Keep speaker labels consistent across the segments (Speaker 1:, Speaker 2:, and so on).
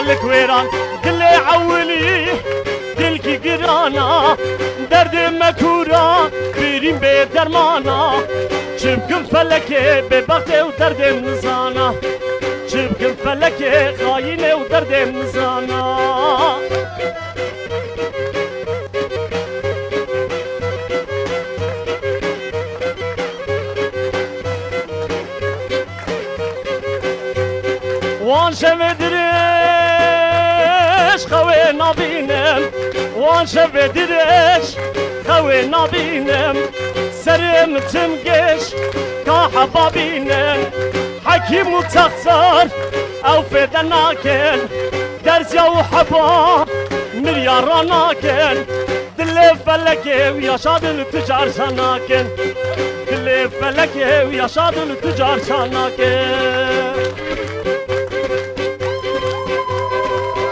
Speaker 1: لك ويران دل عولي دلكي قرانا درد مكورا بريم بدرمانا شبكم فلكي ببختي ودرد مزانا شبكم فلكي خاينة ودرد مزانا وان شفدرش خوي نبينم وان شفدرش خوي نبينم سرم تمقش كحبابينم حكيم وتخسر او فدناكن درس يا وحبا مليار ناكن دل فلكي ويا شاد التجار شناكن دل فلكي ويا شاد التجار شناكن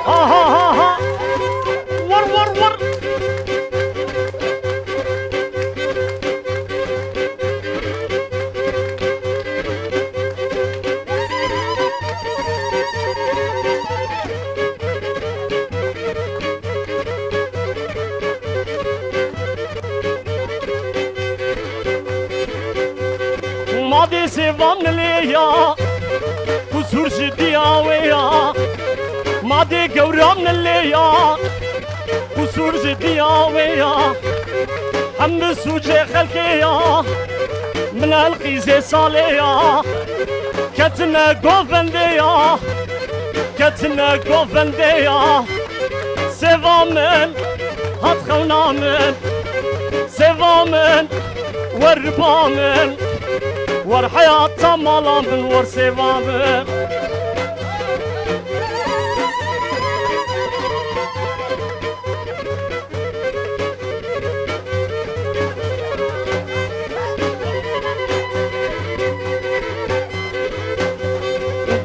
Speaker 1: ها ها ها ها ور ور ور ما دي سيفان ليا كسور جديا ويا ما دي قورام ليا كسور جديا ويا هم سوجي خلقيا من القيزي صاليا كتنا قوفنديا كتنا قوفنديا سيفامن هتخونامن سيفامن وربامن ور حياة مالامن ور سيفامن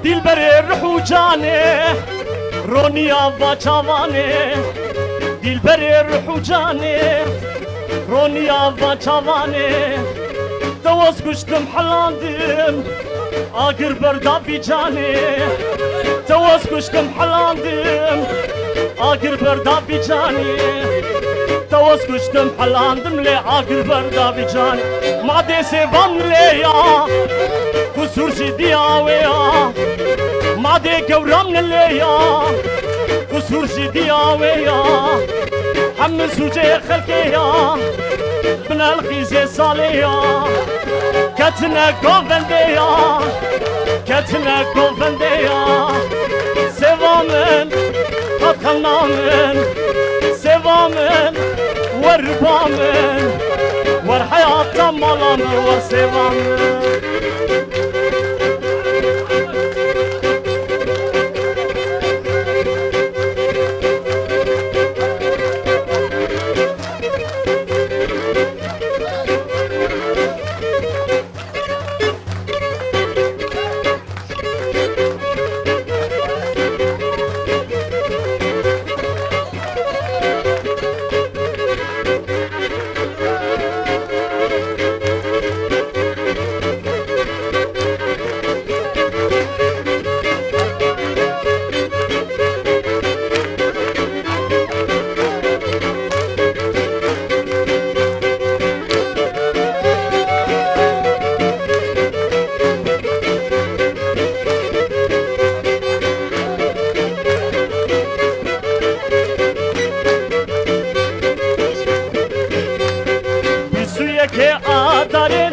Speaker 1: دلبر الرحوجاني رونيا فاچاواني دلبر الرحوجاني رونيا فاچاواني دوز كشتم حلاندم آگر بردا بیجاني دوز كشتم حلاندم آگر بردا بیجاني دوز كشتم حلاندم لي آگر بردا بیجاني ما دي سيفان ليا كسور جديا ويا ما دي قورام ليا كسور جديا ويا هم سوجي خلقيا من الخيزي صاليا كتنا قوفنديا كتنا قوفنديا سيفامن هتخلنامن سيفامن وربامن ورحياة مالامن ورسيفامن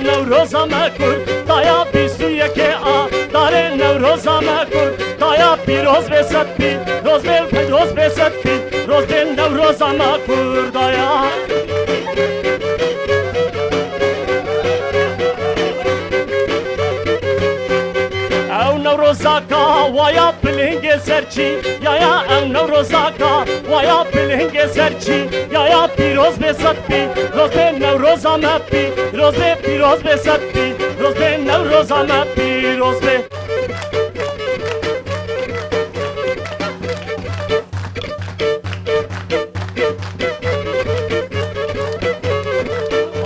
Speaker 1: نوروزا مکن دایا بیسویه که داره نوروزا مکن دایا پیروز بسد پی روز بیل پیروز بسد پی روز بیل نوروزا مکن دایا او نوروزا کا وایا پلنگ سرچی یا او نوروزا کا وایا پلنگ سرچی یا پیروز بسد پی روز بیل نوروزا مپی روز به پیروز به صد پی روز به نوروزانه پیروز به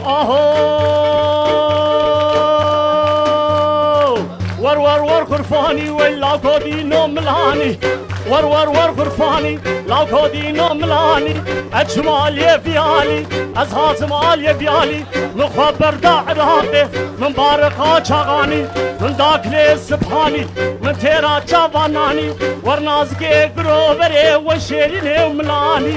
Speaker 1: آهو ور ور خرفاني ولا كودينو ملاني ور خرفاني لا كودينو ملاني اجمال يا فيالي ازهاز مال يا فيالي نخبر دا عراقي من بارقا چاغاني من داخل سبحاني من تيرا چاواناني ورنازكي گروبري وشيريني ملاني